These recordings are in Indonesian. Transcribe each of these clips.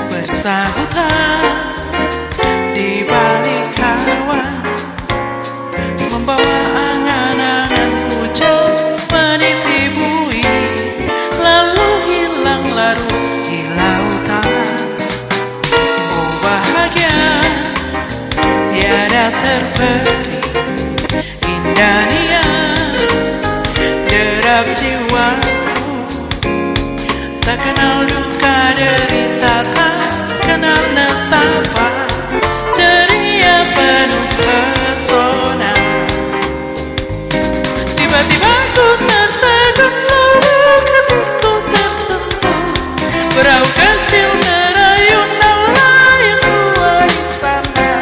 Bersahutan di balik awan, membawa angan-angan hujan meniti bui, lalu hilang larut di lautan. Oh bahagia tiada terperi, indah niat derap jiwaku, tak kenal duka derita, tak kenal nestapa, ceria penuh pesona. Tiba-tiba ku tertegun lalu ketika tersentuh, perahu kecil merayun nelayan tua di sana.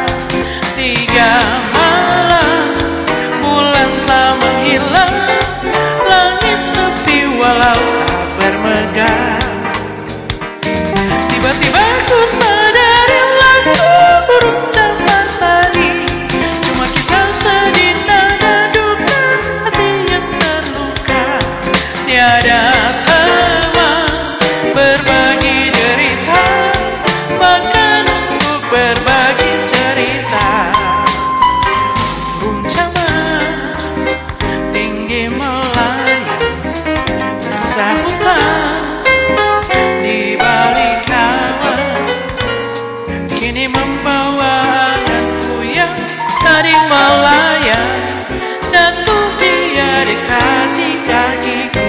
3 malam bulan telah menghilang, langit sepi walau tak bermegah. Tiba-tiba ku sadari lagu burung camar tadi cuma kisah sedih, nada duka hati yang terluka. Tiada teman berbagi derita, bahkan untuk berbagi cerita. Burung camar tinggi melayang bersahutan di balik awan, kini membawa anganku yang tadi melayang, jatuh dia dekati kakiku.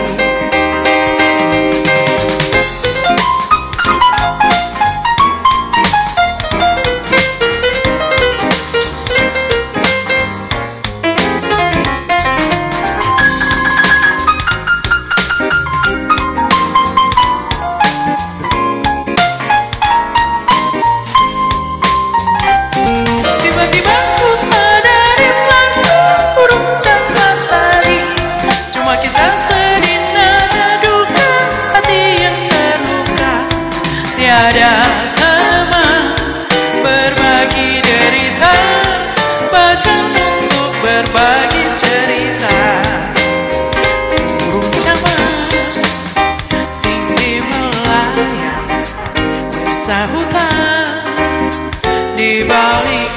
Kisah sedih, nada duka hati yang terluka. Tiada teman berbagi derita, bahkan untuk berbagi cerita. Burung camar tinggi melayang bersahutan di balik